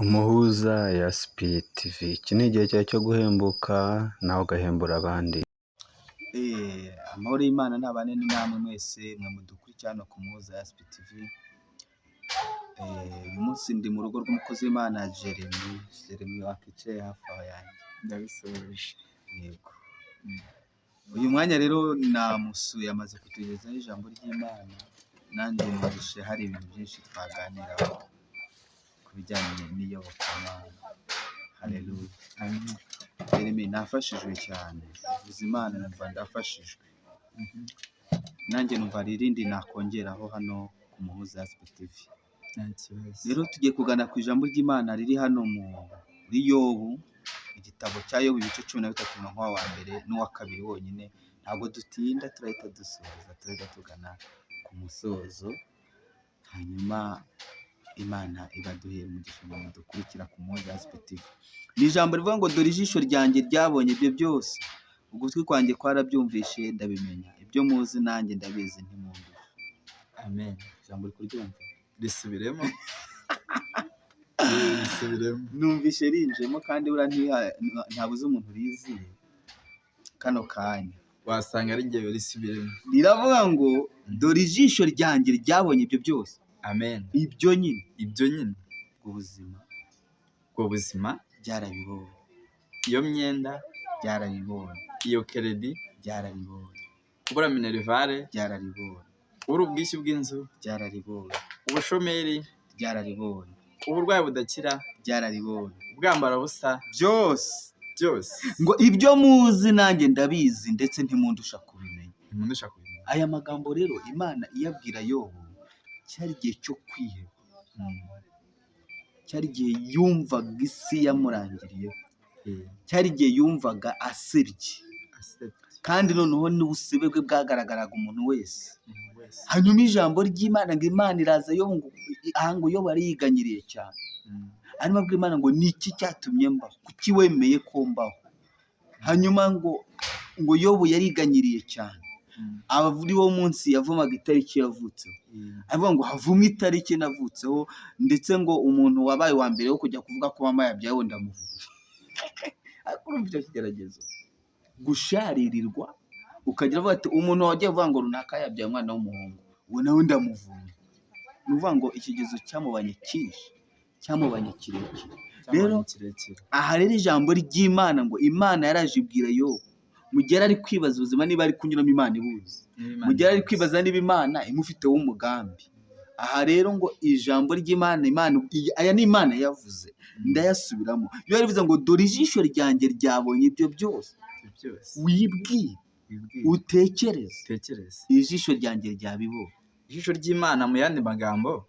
Umuhuza YASIPI TV, iki ni igihe cyawe cyo guhembuka nawe ugahembura abandi. Amahoro y'Imana ntabane namwe mwese mwe mudukurikirana ku Muhuza YASIPI TV. Uyu munsi ndi mu rugo rw'umukozi w'Imana Jeremy wakicaye hafi aho yanjye. Ndabisoje. Yego. Uyu mwanya rero namusuye amaze kutugezaho ijambo ry'Imana, nanjye numvise hari ibintu byinshi twaganiraho ku bijyanye n'iyobokamana. Haleluya. Amen. Jeremy nafashijwe cyane, uvuze Imana numva ndafashijwe. Nanjye numva hari irindi nakongeraho hano ku Muhuza YASIPI TV. Nta kibazo. Rero tugiye kugana ku ijambo ry'Imana riri hano muri Yobu, igitabo cya Yobu ibice 13 umurongo wa mbere n'uwa kabiri wonyine. Ntabwo dutinda, turahita dusoza, turahita tugana ku musozo, hanyuma Imana ibaduhera umugisha mu dukurikira ku Muhuza YASIPI TV. Ni ijambo rivuga ngo dore ijisho ryanjye ryabonye ibyo byose, ugutwi kwanjye kwarabyumvishe ndabimenya, ibyo muzi nanjye ndabizi ntimundusha. Amen. Ijambo rikuryumva Risubiremo. Risubiremo. numvishe rinjemo kandi buriya ntabuze umuntu riziye kano kanya. Wasanga ari ngewe risubiremo. Riravuga ngo dore ijisho ryanjye ryabonye ibyo byose. Amen. Ibyo nyine Ibyo nyine ubuzima ubwo buzima, byarabibonye, iyo myenda, byarabibonye, iyo keredi, byarabibonye, kubura minerivare, byarabibonye, kubura ubwishyu bw'inzu, byarabibonye, ubushomeri, byarabibonye, uburwayi budakira, byarabibonye, ubwambara busa, byose ngo ibyo muzi nanjye ndabizi ndetse ntimundusha kubimenya. ntimundusha kubimenya. Aya magambo rero Imana iyabwira Yobu, cyari igihe cyo kwiheba, cyari igihe yumvaga isi yamurangiriyeho, cyari igihe yumvaga asebye, kandi noneho n'ubusibe bwe bwagaragaraga umuntu wese. Hanyuma ijambo ry'Imana ngo Imana iraza Yobu, ngo Yobu ariyiganyiriye cyane, arimo abwira Imana ngo ni iki cyatumye mbaho, kuki wemeye ko mbaho? Hanyuma ngo Yobu yariganyiriye cyane, abavuri bo munsi yavumaga itariki yavutseho, avuga ngo havumwe itariki navutseho, ndetse ngo umuntu wabaye wa mbere wo kujya kuvuga ko mama yabyaye we ndamuvuga. Ariko urumva icyo kigeragezo, gusharirirwa ukagira avuga ati umuntu wagiye avuga ngo runaka yabyaye umwana w'umuhungu, uwo nawe ndamuvumye. Ni ukuvuga ngo ikigezo cyamubanye cyinshi, cyamubanye kirekire. Rero aha rero ijambo ry'Imana ngo Imana yaraje ibwira Yobu, mu gihe ari kwibaza ubuzima niba ari kunyuramo Imana ibuzi, mu gihe ari kwibaza niba Imana imufiteho umugambi. Aha rero ngo ijambo ry'Imana, aya ni Imana yavuze, ndayasubiramo. Iyo yarivuze ngo dore ijisho ryanjye ryabonye ibyo byose, wibwire, utekereze, ijisho ryanjye ryabibonye. Ijisho ry'Imana mu yandi magambo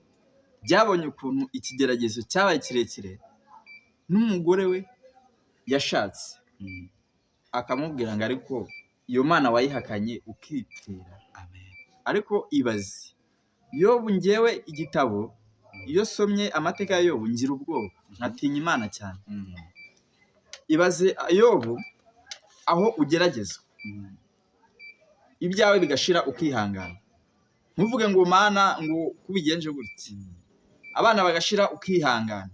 ryabonye ukuntu ikigeragezo cyabaye kirekire, n'umugore we yashatse akamubwira ngo ariko iyo Mana wayihakanye ukitera. Amen. Ariko ibaze Yobu, ngewe igitabo iyo somye amateka ya Yobu ngira ubwoba, nkatinya Imana cyane. Ibaze Yobu aho ugeragezwa, ibyawe bigashira ukihangana, ntuvuge ngo Mana ngo kubigenje gutya, abana bagashira ukihangana,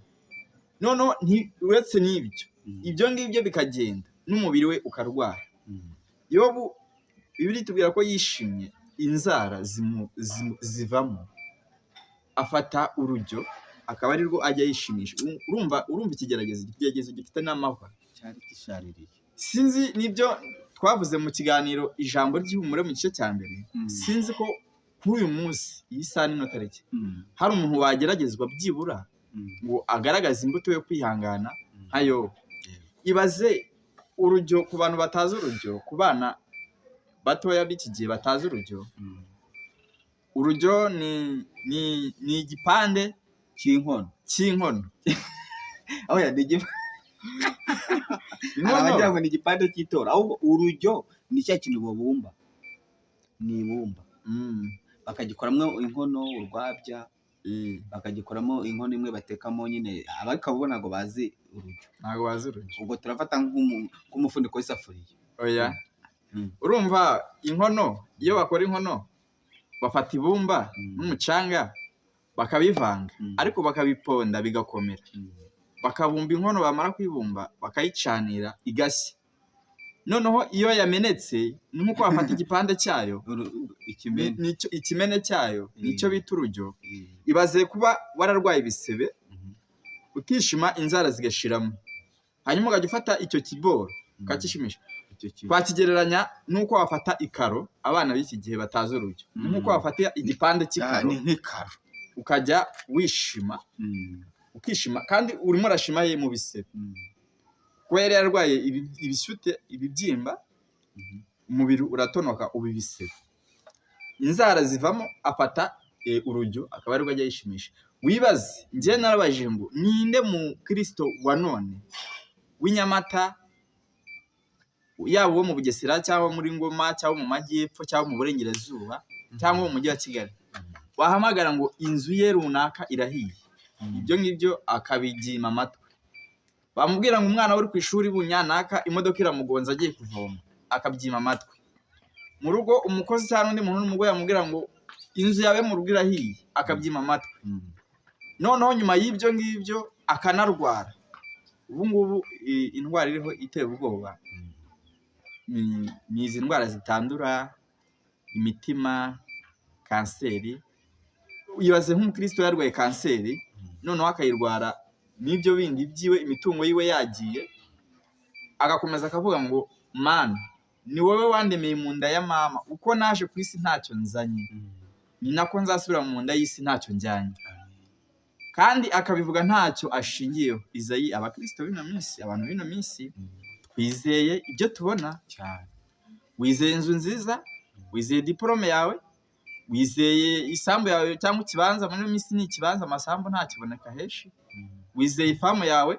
noneho uretse n'ibyo, ibyo ngibyo bikagenda n'umubiri we ukarwara. Yobu Bibiliya itubwira ko yishimye, inzara zivamo, afata urujyo akaba ari rwo ajya yishimisha. Urumva ikigeragezo gifite n'amahwa, cyari gishaririye. Sinzi n'ibyo twavuze mu kiganiro ijambo ry'ihumure mu gice cya mbere. Sinzi ko kuri uyu munsi iyi saha n'ino tariki hari umuntu wageragezwa byibura ngo agaragaze imbuto yo kwihangana nka Yobu. Ibaze urujyo ku bantu batazi urujyo, ku bana batoya b'iki gihe batazi urujyo. Urujyo ni igipande cy'inkono. Aho ya abajya ngo ni igipande cy'itora, ahubwo urujyo ni cya kintu babumba, ni ibumba, bakagikoramo inkono, urwabya, bakagikoramo inkono imwe batekamo nyine. Abakabona ntabwo bazi urujyo, ntabwo bazi urujyo. ubwo turafata nk'umufuniko w'isafuriya. Oya, urumva inkono, iyo bakora inkono bafata ibumba n'umucanga bakabivanga, ariko bakabiponda bigakomera. bakabumba inkono, bamara kwibumba bakayicanira igashya. Noneho iyo yamenetse ni nkuko bafata igipande cyayo, ikimene cyayo nicyo bita urujyo. Ibaze kuba wararwaye ibisebe ukishima inzara zigashiramo, hanyuma ukajya ufata icyo kiboro ukakishimisha. Twakigereranya nuko wafata ikaro, abana b'iki gihe batazi urujyo, nuko wafata igipande cy'ikaro ukajya wishima, ukishima kandi urimo urashima ye mu bisebe. Kuba yari yarwaye ibishyute, ibibyimba, umubiri uratonoka ubu ibisebe, inzara zivamo, afata urujyo akaba ari rwo ajya yishimisha. Wibaze, njye narabajije ngo ninde mu Kristo wa none w'inyamata, yaba uwo mu Bugesera cyangwa muri Ngoma cyangwa mu Majyepfo cyangwa mu Burengerazuba cyangwa mu mujyi wa Kigali, wahamagara ngo inzu ye runaka irahiye, ibyo ngibyo akabibyima amatwi. Bamubwira ngo umwana uri ku ishuri bunyanaka imodoka iramugonza agiye kuvoma, akabyima amatwi. Mu rugo umukozi cyangwa undi muntu n'umugore yamubwira ngo inzu yawe mu rugo irahiye, akabyima amatwi. Noneho nyuma y'ibyo ngibyo akanarwara. Ubu ngubu indwara iriho iteye ubwoba ni izi ndwara zitandura, imitima, kanseri. Ibaze nk'umukristo yarwaye kanseri, noneho akayirwara n'ibyo bindi byiwe, imitungo yiwe yagiye, agakomeza akavuga ngo Mana, ni wowe wandemeye mu nda ya mama, uko naje ku isi ntacyo nzanye, ni nako nzasubira mu nda y'isi ntacyo njyanye. Kandi akabivuga ntacyo ashingiyeho. Isaie, abakristo b'ino minsi, abantu b'ino minsi, twizeye ibyo tubona cyane. Wizeye inzu nziza, wizeye diplome yawe, wizeye isambu yawe cyangwa ikibanza. Muri ino minsi ni ikibanza, amasambu ntakiboneka henshi. Wizeye ifamu yawe,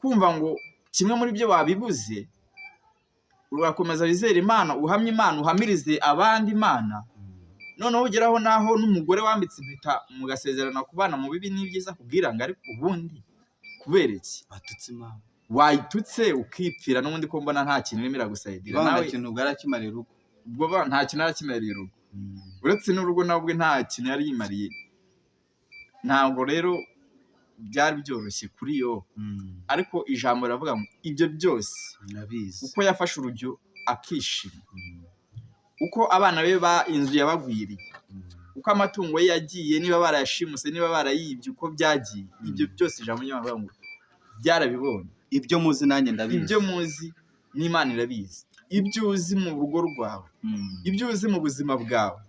kumva ngo kimwe muri byo babibuze, urakomeza wizera Imana, uhamye Imana, uhamirize abandi Imana. Noneho ugeraho naho n'umugore wambitse impeta mugasezerana kubana mu bibi n'ibyiza, kubwira ngo ariko ubundi kubera iki watutse Imana, wayitutse ukipfira n'ubundi ko mbona nta kintu irimo iragusayidira. nawe ikintu bwarakimarira urugo, ubwo nta kintu arakimarira urugo, uretse n'urugo nawe ubwe nta kintu yari yimariye. Ntabwo rero byari byoroshye kuri yo, ariko ijambo riravuga ngo ibyo byose Ndabizi, uko yafashe urujyo akishima, uko abana be inzu yabagwiriye, uko amatungo ye yagiye, niba barayashimuse, niba barayibye, uko byagiye, ibyo byose ijambo ry'Imana ngo byarabibonye. ibyo muzi nanjye ndabizi, ibyo muzi n'Imana irabizi, ibyo uzi mu rugo rwawe, ibyo uzi mu buzima bwawe,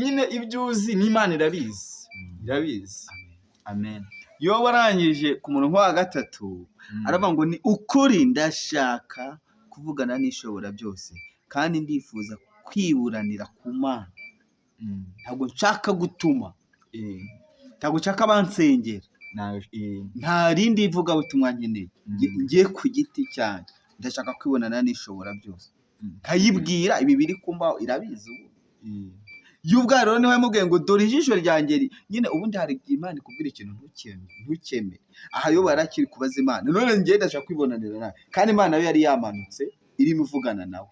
nyine ibyo uzi n'Imana irabizi, irabizi. Amen. Iyo warangije ku muntu wa gatatu aravuga ngo ni ukuri ndashaka kuvugana n'ishobora byose, kandi ndifuza kwiburanira ku Mana. Ntabwo nshaka gutuma, ntabwo nshaka bansengera, nta rindi ivugabutumwa nkeneye. Ngiye ku giti cyanjye ndashaka kwibonana n'ishobora byose, nkayibwira ibi biri kumbaho, irabizi ubu. Y'ubwa rero niwe mubwiye ngo dore ijisho ryanjye nyine. Ubundi hari Imana ikubwira ikintu ntukemere, aha yo barakiri kubaza Imana. None njye ndashaka kwibonanira nawe, kandi Imana yo yari yamanutse irimo ivugana nawe,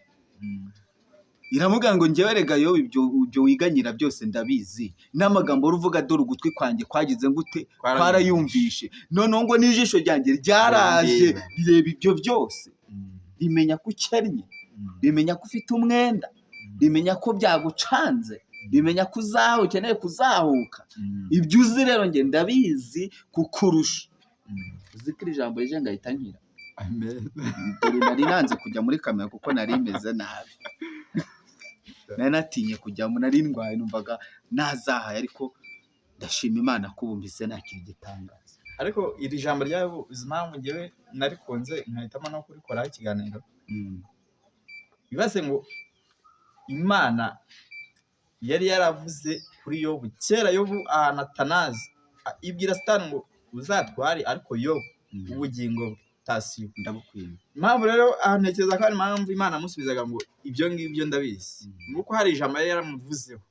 iramubwira ngo njyewe rega yo ibyo wiganyira byose ndabizi, n'amagambo uruvuga dore ugutwi kwanjye kwagize ngute, kwarayumvishe. Noneho ngo n'ijisho ryanjye ryaraje rireba ibyo byose, rimenya ko ukennye, rimenya ko ufite umwenda, rimenya ko byagucanze, rimenya ko ukeneye kuzahuka. Ibyo uzi rero njye ndabizi kukurusha. Uzi ko iri jambo rije ngahita nkira. Dore nari nanze kujya muri kamera kuko nari meze nabi, nari natinye kujyamo, nari ndwaye, numvaga nazahaye, ariko ndashima Imana ko bumvise nta kintu gitangaza. Ariko iri jambo ryawe uzi impamvu njyewe narikunze nkahitamo no kurikoraho ikiganiro. Bibaze ngo Imana yari yaravuze kuri Yobu kera. Yobu ahantu atanazi, ibwira Satani ngo uzatware, ariko Yobu ubugingo bwe tasiyo ndabukwiye. Impamvu rero ntekereza ko ari impamvu Imana amusubizaga ngo ibyo ngibyo ndabizi, nuko hari ijambo yari yaramuvuzeho.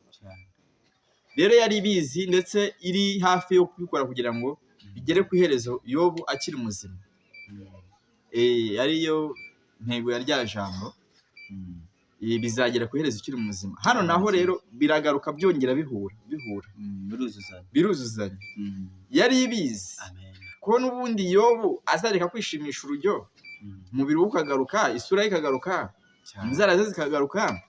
Rero yari ibizi ndetse iri hafi yo kubikora kugira ngo bigere ku iherezo Yobu akiri muzima. Ariyo ntego ya rya jambo, bizagera ku iherezo ukiri muzima. Hano naho rero biragaruka byongera bihura biruzuzanya. Yari ibizi kubona ubundi Yobu azareka kwishimisha urujyo umubiri we ukagaruka, isura ye ikagaruka, inzara ze zikagaruka,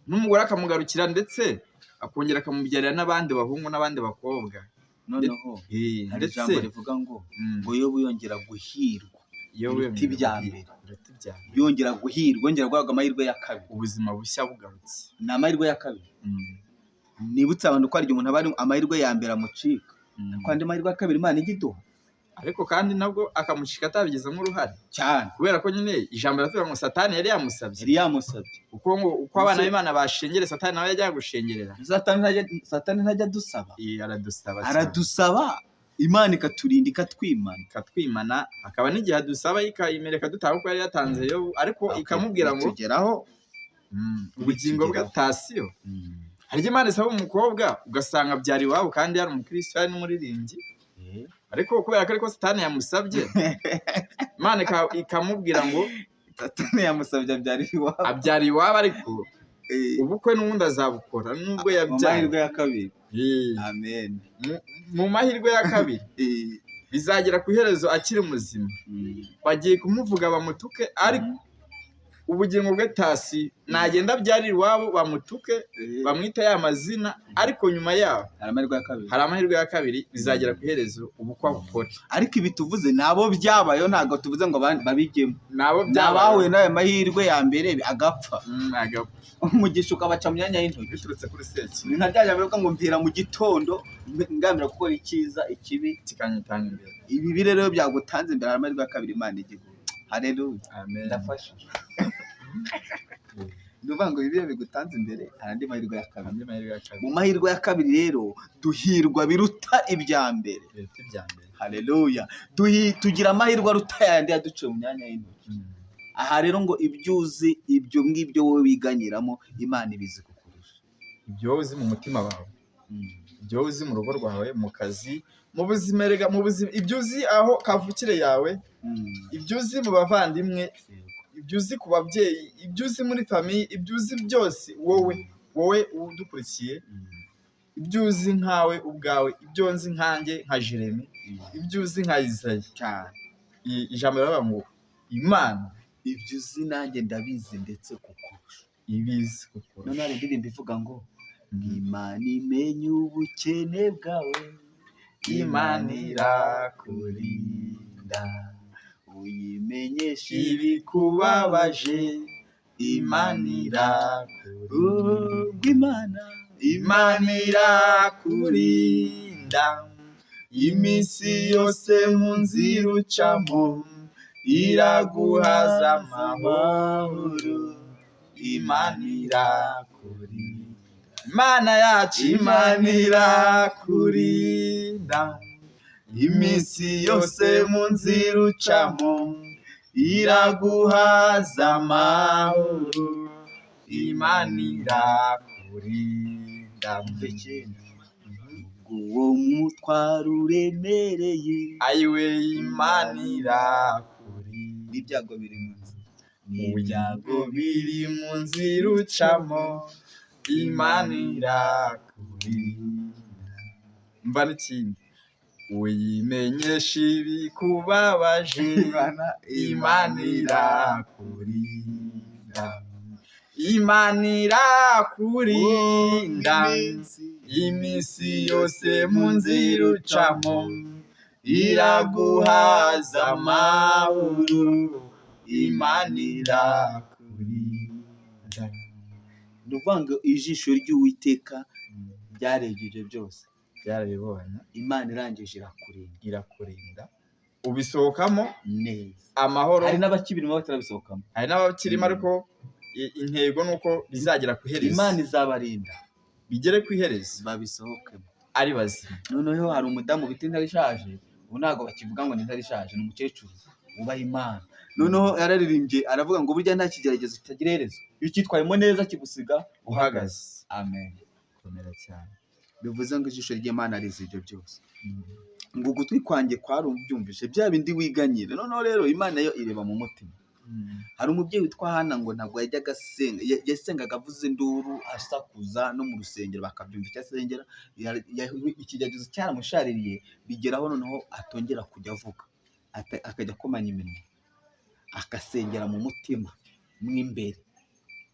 n'umugore akamugarukira ndetse akongera akamubyarira n'abandi bahungu n'abandi bakobwa. Noneho hari ijambo rivuga ngo Yobu yongera guhirwa ibiti bya mbere, yongera guhirwa, yongera guhabwa amahirwe ya kabiri, ubuzima bushya bugarutse. ni amahirwe ya kabiri. Nibutse abantu ko hari igihe umuntu aba ari amahirwe ya mbere amucika, kandi amahirwe ya kabiri Imana igiduha, ariko kandi nabwo akamucika atabigizemo uruhare cyane, kubera ko nyine ijambo riravuga ngo Satani yari yamusabye uko abana b'Imana bashengere, Satani nawe yajya gushengerera. Satani ntajya adusaba, aradusaba Imana ikaturinda ikatwimana, akaba n'igihe adusaba ikayimereka dutaha uko yari yatanze Yobu, ariko ikamubwira ngo tugeraho ubugingo bw'atasiyo. Hari igihe Imana isaba umukobwa ugasanga byari iwabo kandi yari umukristo, yari n'umuririmbyi, ariko kubera ko ariko Satani yamusabye, Imana ikamubwira ngo Satani yamusabye abyara iwabo, ariko ubukwe n'ubundi azabukora nubwo yabyaye. Amahirwe ya kabiri. Amen. Mu mahirwe ya kabiri bizagera ku iherezo akiri muzima, bagiye kumuvuga bamutuke, ariko ubugingo bwe tasi nagenda abyarira iwabo bamutuke, bamwita ya mazina, ariko nyuma yaho hari amahirwe ya kabiri, bizagera ku iherezo ubukwe bukora. Ariko ibi tuvuze nabo byabayo, ntabwo tuvuze ngo babigemo, nabo byabahuye n'ayo mahirwe ya mbere agapfa, umugisha ukabaca mu myanya y'intoki biturutse kuri seki. ni nka byajya bivuga ngo mpira mu gitondo ngamira gukora icyiza, ikibi kikanyitanga imbere. Ibi rero byagutanze imbere, hari amahirwe ya kabiri Imana igihugu. Haleluya, amen. Ndafasha. Nuvuga ngo ibi bigutanze imbere, hari andi mahirwe ya kabiri. Mu mahirwe ya kabiri rero duhirwa biruta ibya mbere. Haleluya, tugira amahirwe aruta yandi yaduciye mu myanya y'intoki. Aha rero ngo ibyuzi ibyo ngibyo wowe wiganyiramo, Imana ibizi kukurusha. Ibyo uzi mu mutima wawe, ibyo uzi mu rugo rwawe, mu kazi, mu buzima, ibyo uzi aho kavukire yawe, ibyo uzi mu bavandimwe, ibyo uzi ku babyeyi, ibyo uzi muri famiye, ibyo uzi byose wowe udukurikiye, ibyo uzi nkawe ubwawe, ibyo nzi nkanjye nka Jeremy, ibyo uzi nka Isaie. Ijambo riravuga ngo Imana ibyo uzi nanjye ndabizi ndetse kukurusha. Ibizi kukurusha. None hari indirimbo ivuga ngo Imana imenya ubukene bwawe, Imana irakurinda, uyimenyesha ibikubabaje, Imana irakurinda, Imana irakurinda, iminsi yose mu nzira ucamo iraguhaza amahoro, Imana irakurinda. Imana yacu, Imana irakurinda, iminsi yose mu nzira ucamo iraguhaza amahoro, Imana irakurinda. Uwo mutwaro uremereye, ayiwe Imana irakurinda. Ibyago biri mu nzira, ibyago biri mu nzira ucamo, Imana irakurinda. Mva n'ikindi, uyimenyesha ibikubabaje, Imana irakurinda, Imana irakurinda, iminsi yose mu nzira ucamo iraguhaza amahoro, Imana irakurinda. Ni ukuvuga ngo ijisho ry'Uwiteka ryaregeje byose, byarabibonye. Imana irangije irakurinda, ubisohokamo neza, amahoro. hari n'abakibirimo batarabisohokamo, hari n'abakirimo, ariko intego ni uko bizagera ku iherezo. Imana izabarinda bigere ku iherezo, babisohokemo ari bazima. Noneho hari umudamu bita intare ishaje, ubu ntabwo bakivuga ngo ni intare ishaje, ni umukecuru wubaha Imana. Noneho yararirimbye aravuga ngo burya nta kigeragezo kitagira iherezo, iyo ucyitwayemo neza kigusiga uhagaze. Amen. Komera cyane. Bivuze ngo ijisho ry'Imana rizi ibyo byose, ngo ugutwi kwanjye kwarumbyumvise bya bindi wiganyira. Noneho rero Imana yo ireba mu mutima, hari umubyeyi witwa Hana ngo ntabwo yajyaga asenga, yasengaga avuza induru asakuza no mu rusengero bakabyumva icyo asengera. Ikigeragezo cyaramushaririye bigeraho noneho atongera kujya avuga, akajya akomanya iminwa agasengera mu mutima mo imbere.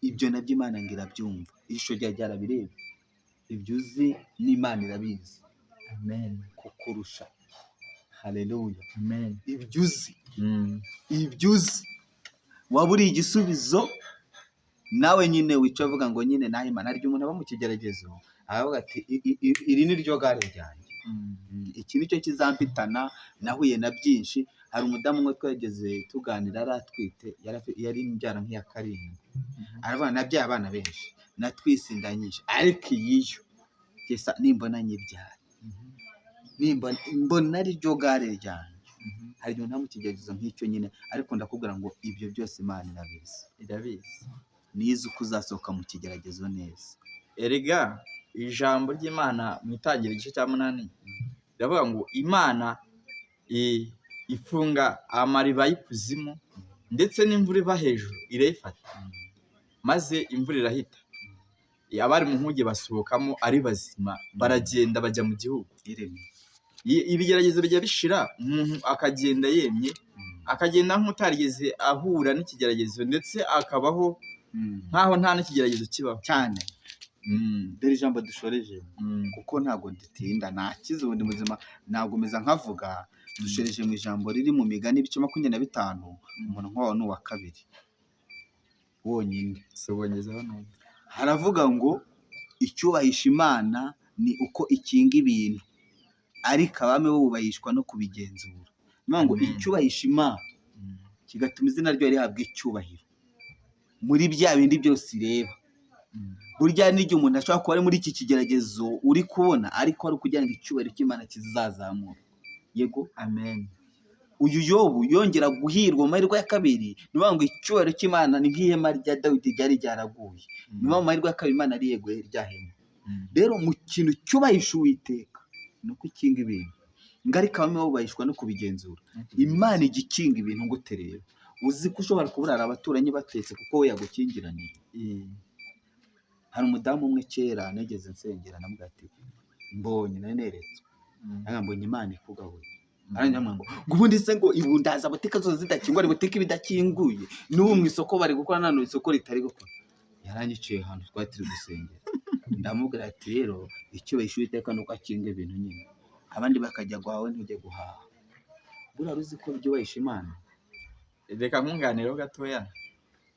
Ibyo nabyo Imana ngo irabyumva, ijisho ryayo ryarabireba. Ibyuzi n'Imana irabizi. Amen. Kukurusha. Haleluya. Amen. Ibyuzi. Ibyuzi. Waba uri igisubizo nawe nyine wicaye uvuga ngo nyine naho Imana arya umuntu aba mu kigeragezo aravuga ati iri ni ryo gare ryanjye. Iki nicyo kizampitana. Nahuye na byinshi. Hari umudamu umwe twageze tuganira yari atwite, yari imbyara nk'iya 7. Aravuga nabyaye abana benshi natwisindanyije, ariko iyiyo kesa nimbona nyibyara mbona ari ryo gare ryanjye. Hari igihe nta mu kigeragezo nk'icyo nyine, ariko ndakubwira ngo ibyo byose Imana irabizi. Nizi uko uzasohoka mu kigeragezo neza. Erega ijambo ry'Imana mu itangira igice cya 8 riravuga ngo Imana ifunga amariba y'ikuzimu ndetse n'imvura iva hejuru irayifata, maze imvura irahita. Abari mu nkuge basohokamo ari bazima, baragenda bajya mu gihugu. Ibigeragezo bijya bishira, umuntu akagenda yemye, akagenda nk'utarigeze ahura n'ikigeragezo, ndetse akabaho nkaho nta n'ikigeragezo kibaho cyane. Dore ijambo dushoreje, kuko ntabwo dutinda, nakize ubundi muzima nagomeza nkavuga. Dushoreje mu ijambo riri mu Migani ibice 25, umuntu nk'uwa ni uwa 2 wonyine. Sobongezaho none haravuga ngo icyubahisha Imana ni uko ikinga ibintu, ariko abami bo bubahishwa no kubigenzura. Niyo ngo icyubahisha Imana kigatuma izina ryayo rihabwa icyubahiro muri bya bindi byose ireba. Burya n'igihe umuntu ashobora kuba ari muri iki kigeragezo uri kubona, ariko ari kugira ngo icyubahiro cy'Imana kizazamura. Yego. Amen. Uyu Yobu yongera guhirwa mu mahirwe ya 2. Niyo ngo icyubahiro cy'Imana ni nk'ihema rya Dawidi ryari ryaraguye. Niyo mu mahirwe ya 2 Imana ari yeguye ryahema. Rero mu kintu cyubahisha Uwiteka ni uko ikinga ibintu, ngarika bamwe bubahishwa no kubigenzura. Imana igikinga ibintu gute rero? Uzi ko ushobora kuburara abaturanyi batetse kuko we yagukingiraniye. Hari umudamu umwe kera negeze nsengera namubwira ati mbonye naneretswe, mbonye Imana ikugabuye. Aranyamwa ngo ubundi se ngo ibundaza buteka zose zidakingwa ari buteka ibidakinguye, n'ubu mu isoko bari gukora nano isoko ritari gukora. Yaranyiciye ahantu twari turi gusengera. Ndamubwira ati rero icyubahisha Uwiteka nuko akinga ibintu nyine, abandi bakajya guhawe ntujye guhaha. Buriya uzi ko byubahisha Imana. Reka nkunganireho gatoya.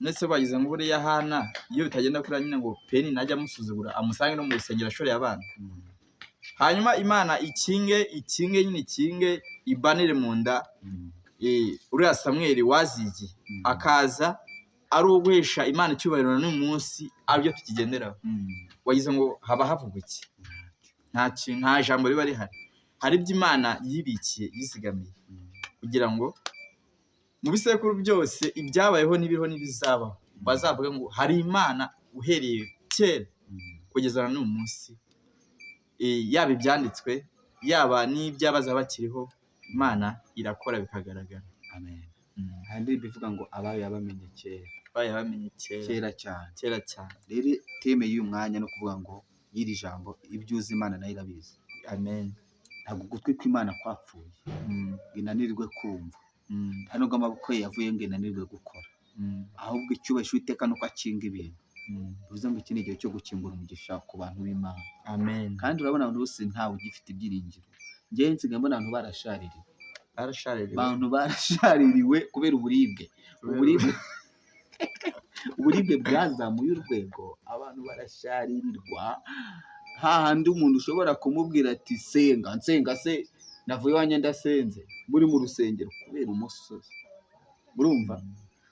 Ndetse bagize ngo buriya Hana iyo bitagenda kuri nyine ngo Peni najya amusuzugura amusange no mu rusengero ashoreye abana. Hanyuma Imana ikinge ibanire mu nda uriya Samweli wazigiye akaza ari uguhesha Imana icyubahiro n'uyu munsi aribyo tukigenderaho. Wagize ngo haba havuga iki? Nta jambo riba rihari. Hari ibyo Imana yibikiye yizigamiye kugira ngo mu bisekuru byose ibyabayeho n'ibiriho n'ibizabaho bazavuga ngo hari Imana uhereye kera kugeza n'uyu munsi. Yaba ibyanditswe yaba n'ibyabaza bakiriho, Imana irakora bikagaragara. Amen. Kandi bivuga ngo abayo yabamenye kera cyane. Rero teme y'uyu mwanya no kuvuga ngo yiri jambo ibyuzi Imana nayo irabizi. Amen. Ntabwo gutwi kw'Imana kwapfuye inanirwe kumva, nta nubwo amaboko ye yavuye ngo inanirwe gukora, ahubwo icyubahisha Uwiteka nuko akinga ibintu. Bivuze ngo iki ni igihe cyo gukingura umugisha ku bantu b'Imana. Amen. Kandi urabona abantu bose ntawe ugifite ibyiringiro. Njyewe nsigaye mbona abantu barashaririwe. Abantu barashaririwe kubera uburibwe bwazamuye urwego. Abantu barasharirirwa hahandi umuntu ushobora kumubwira ati senga se navuye iwanjye ndasenze, muri mu rusengero kubera umusozi. Urumva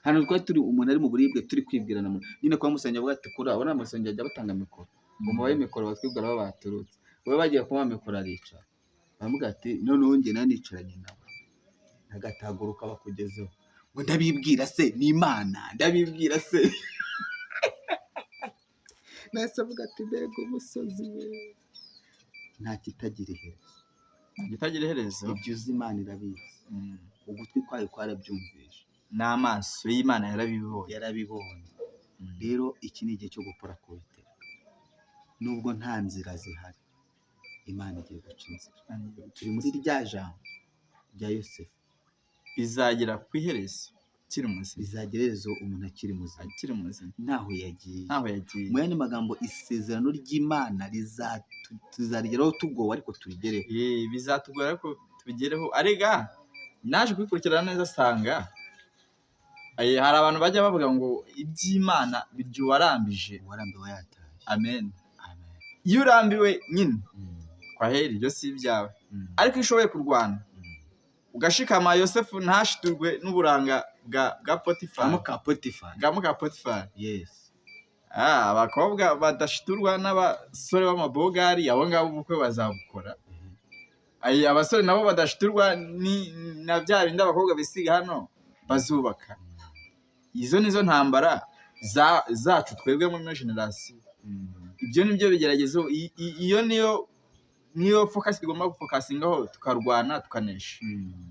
hano twari turi umuntu ari mu buribwe turi kwibwirana nyine kwa musengero avuga ati kuri abona musengero ajya batanga mikoro ngo mubaye mikoro batwibwira aho baturutse, wowe bagiye kuba mikoro aricara baravuga ati noneho njye nanicaranye nawe agataguruka bakugezeho ngo ndabibwira se ni Imana, ndabibwira se nase avuga ati mbega umusozi we nta kitagira iherezo. Ibyuzi Imana irabizi, ugutwi kwayo kwarabyumvisha. n'amaso y'Imana yarabibonye. yarabibonye. Rero iki ni igihe cyo gukora ku Uwiteka. Nubwo nta nzira zihari, Imana igiye guca inzira. Turi muri rya jambo rya Yosefu, Bizagera ku iherezo kiri muzima. bizagererezo umuntu akiri muzima, Akiri muzima. ntaho yagiye. Ntaho yagiye. Mu yandi magambo, isezerano ry'Imana tuzarigeraho tugowe, ariko turigereho. Bizatugora ariko tubigereho. Arega naje kubikurikirana neza asanga hari abantu bajya bavuga ngo iby'Imana birya uwarambije. Uwarambiwe yataye. Amen. Amen. Iyo urambiwe nyine kwaheri ibyo si ibyawe, ariko iyo ushoboye kurwana ugashikama, Yosefu ntashiturwe n'uburanga bwa Potifari. Bwa muka Potifari. Yes. Abakobwa badashiturwa n'abasore b'amabogari, abo ngabo ubukwe bazabukora. Abasore nabo badashiturwa na bya bindi abakobwa bisiga hano bazubaka. Izo nizo ntambara zacu twebwe muri ino generasiyo. Ibyo nibyo bigeragezo. Iyo niyo focus igomba gufokasingaho, tukarwana tukanesha.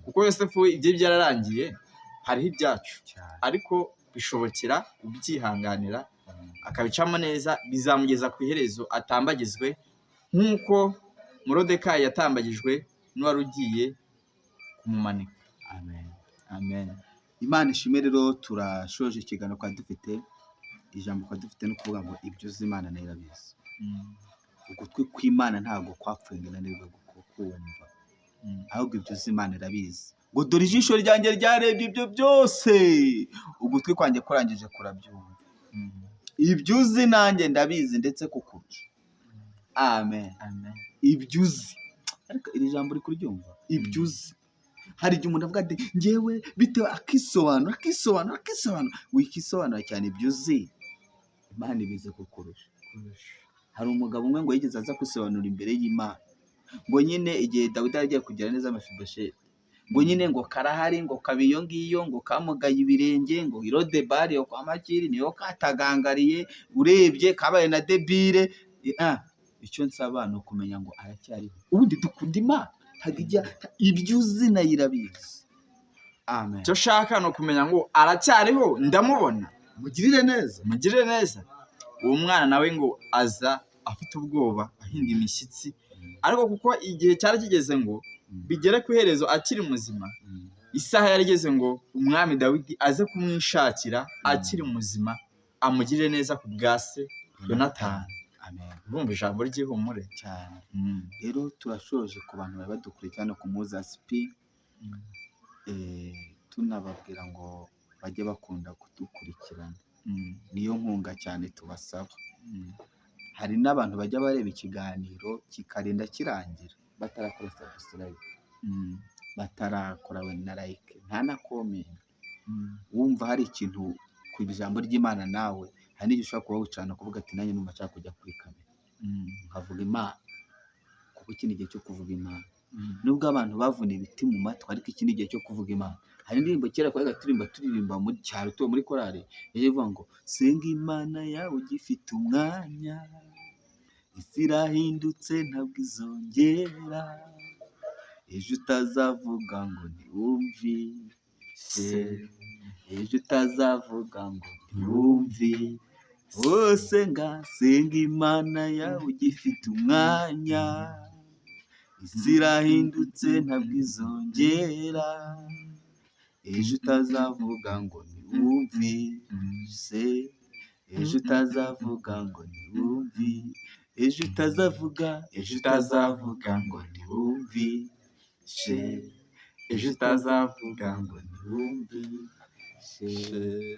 Kuko Yosefu ibyo byararangiye, hariho ibyacu, ariko bishobokera ubyihanganira akabicamo neza, bizamugeza ku iherezo atambagizwe nk'uko Morodekayi yatambagijwe n'uwari ugiye kumumanika. Amen. Amen. Imana ishimwe. Rero turashoje ikiganiro kwa dufite ijambo, kwa dufite no kuvuga ngo ibyuzi Imana nayo irabizi. Ugutwi kw'Imana ntabwo kwapfuye ngo inanirwe kumva, ahubwo ibyuzi Imana irabizi. Ngo dore ijisho ryanjye ryarebye ibyo byose, ugutwi kwanjye kurangije kurabyumva. Ibyuzi nanjye ndabizi, ndetse kukurusha. Amen. Amen. Ibyuzi, ariko iri jambo uri kuryumva, ibyuzi. Hari igihe umuntu avuga ati njyewe bitewe, akisobanura wikisobanura cyane. Ibyuzi Imana ibizi kukurusha. Hari umugabo umwe ngo yigeze aza kwisobanura imbere y'Imana, ngo nyine igihe Dawidi yagiye kugira neza Mefibosheti, ngo nyine ngo karahari, ngo kabiyo ngiyo, ngo kamugaye ibirenge, ngo Irodebari yo kwa Makiri niyo katagangariye, urebye kabaye na debire. Icyo nsaba ni ukumenya ngo aracyariho. Ubundi dukunda Imana, ibyuzi nayo irabizi. Amen. Icyo shaka ni ukumenya ngo aracyariho, ndamubona. Mugirire neza. Uwo mwana nawe ngo aza afite ubwoba, ahinda imishyitsi, ariko kuko igihe cyari kigeze ngo bigere ku iherezo akiri muzima, isaha yari igeze ngo umwami Dawidi aze kumwishakira akiri muzima, amugirire neza ku bwa se Yonatani. Amen. Urumva ijambo ry'ihumure cyane. Rero turashoje ku bantu bari badukurikirana ku YASIPI, tunababwira ngo bajye bakunda kudukurikirana. Niyo nkunga cyane tubasaba. Hari n'abantu bajya bareba ikiganiro kikarinda kirangira batarakora subscribe, batarakora na like, nta na comment. Wumva hari ikintu ku ijambo ry'Imana, nawe hari n'igihe ushobora kuba wicana kuvuga ati nanjye numva nshaka kujya kuri kamera nkavuga Imana, kuko iki ni igihe cyo kuvuga Imana. Nubwo abantu bavuna ibiti mu matwi, ariko iki ni igihe cyo kuvuga Imana. Hari indirimbo kera twabaga turirimba muri cyaro, tuba muri korari, ivuga ngo senga Imana yawe ugifite umwanya, isi irahindutse ntabwo izongera, ejo utazavuga ngo ntiwumvise, ejo utazavuga ngo ntiwumvise. Senga Imana yawe ugifite umwanya, isi irahindutse ntabwo izongera, ejo utazavuga ngo ntiwumvise, ejo utazavuga ngo ntiwumvise, ejo utazavuga ngo ntiwumvise, ejo utazavuga ngo ntiwumvise.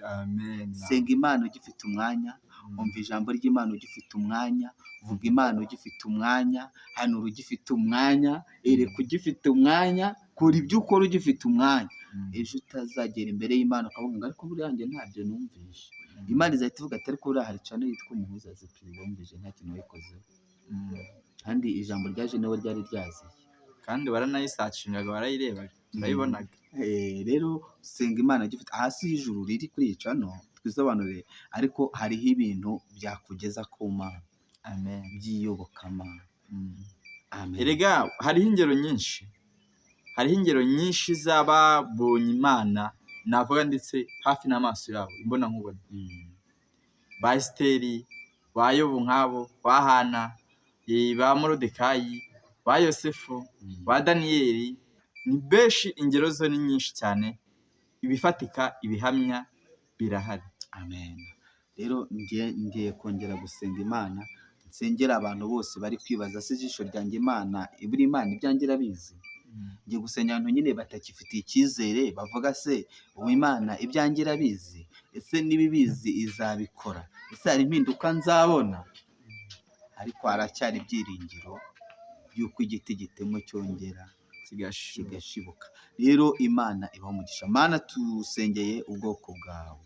Amen. Senga Imana ugifite umwanya, umva ijambo ry'Imana ugifite umwanya, vuga Imana ugifite umwanya, hanura ugifite umwanya, ereka ugifite umwanya, kora ibyo ukora ugifite umwanya. Ejo utazagera imbere y'Imana ukavuga ngo ariko buriya njye ntabyo numvishe. Imana izahita ivuga ati ariko buriya hari channel yitwa UMUHUZA wumvise nta kintu wayikozeho. Kandi ijambo ryaje nawe ryari ryaziye, kandi baranayisacingaga, barayirebaga, turayibonaga. Rero senga Imana ugifite. Hasi y'ijuru riri kuri iyi channel twisobanure, ariko hariho ibintu byakugeza ku Mana. Amen. By'iyobokamana. Amen. Erega hariho ingero nyinshi z'ababonye Imana navuga ndetse hafi n'amaso yabo imbona nkubona ba Esiteri ba Yobu nk'abo ba Hana ba Morodekayi ba Yosefu ba Daniyeli ni benshi, ingero zo ni nyinshi cyane, ibifatika ibihamya birahari. Amen. Rero ngiye kongera gusenga Imana, nsengera abantu bose bari kwibaza se ijisho ryanjye Imana iburi Imana ibyanjye irabizi. Ngiye gusenya abantu nyine batakifitiye icyizere, bavuga se ubu Imana ibyanjye irabizi, ese nibibizi izabikora, ese hari impinduka nzabona. Ariko haracyari ibyiringiro by'uko igiti gitemwe cyongera kigashibuka. Rero Imana ibaha umugisha. Mana, tusengeye ubwoko bwawe.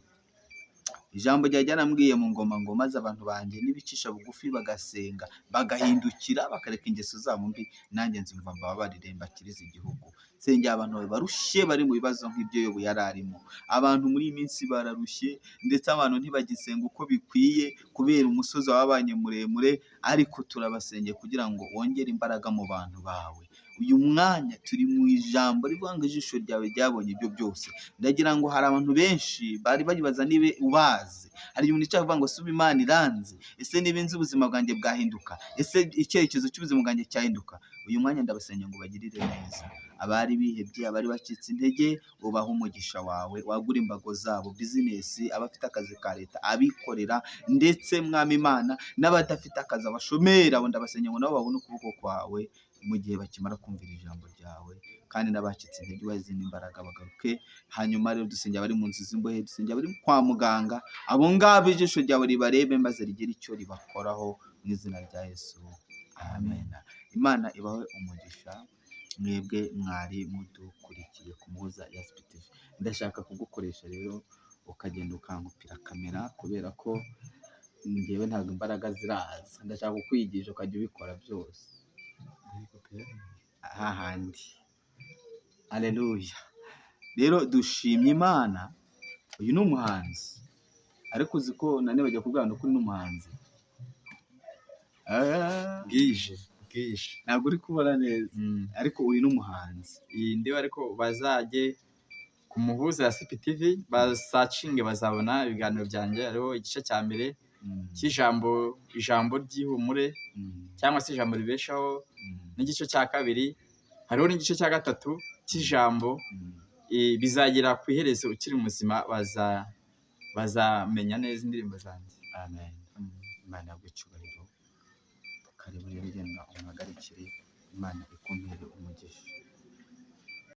Ijambo rya ryanambwiye mu ngoma ngo maze abantu banjye nibicisha bugufi bagasenga bagahindukira bakareka ingeso zabo mbi, nanjye nzumva mbababarire mbakirize igihugu. Sengera abantu barushye bari mu bibazo nk'ibyo Yobu yari arimo. Abantu muri iyi minsi bararushye, ndetse abantu ntibagisenga uko bikwiye kubera umusozi wababanye muremure, ariko turabasengeye kugira ngo wongere imbaraga mu bantu bawe. Uyu mwanya turi mu ijambo rivuga ngo ijisho ryawe ryabonye ibyo byose. Ndagira ngo hari abantu benshi bari bayibaza nibe ubazi. Hari umuntu ushaka kuvuga ngo suba Imana iranzi, ese niba inzi ubuzima bwanjye bwahinduka, ese icyerekezo cy'ubuzima bwanjye cyahinduka. Uyu mwanya ndabasengera ngo bagirire neza abari bihebye, abari bacitse intege, ubaha umugisha wawe, wagura imbago zabo, bizinesi, abafite akazi ka leta, abikorera, ndetse Mwami Imana n'abadafite akazi, abashomera, abo ndabasengera ngo nabo babone ukuboko kwawe mu gihe bakimara kumvira ijambo ryawe, kandi n'abacitse intege bazindi imbaraga bagaruke. Hanyuma rero dusengera abari mu nzu z'imbohe, dusengera abari kwa muganga, abo ngabo ijisho ryawe ribarebe maze rigire icyo ribakoraho mu izina rya Yesu. Amen. Imana ibahe umugisha mwebwe mwari mudukurikiye ku Muhuza YASIPI TV. Ndashaka kugukoresha rero ukagenda ukankupira kamera, kubera ko ngewe ntabwo imbaraga ziraza. Ndashaka kukwigisha ukajya ubikora byose hahandi. Haleluya. Rero dushimye Imana. Uyu ni umuhanzi, ariko uzi ko nane bajya kubwana ko uri n'umuhanzi. Bwije Ntabwo uri kubona neza, ariko uyu ni umuhanzi. iyi ndiba, ariko bazajye ku Muhuza YASIPI TV basacinge, bazabona ibiganiro byanjye. Hariho igice cya mbere cy'ijambo ry'ihumure cyangwa se ijambo ribeshaho, n'igice cya kabiri, hariho n'igice cya gatatu cy'ijambo. Bizagera ku iherezo ukiri muzima, bazamenya neza indirimbo zanjye. Amen. Imana yagucyubahiro. Karibu rero genda umuhagarikire, Imana ikumpere umugisha.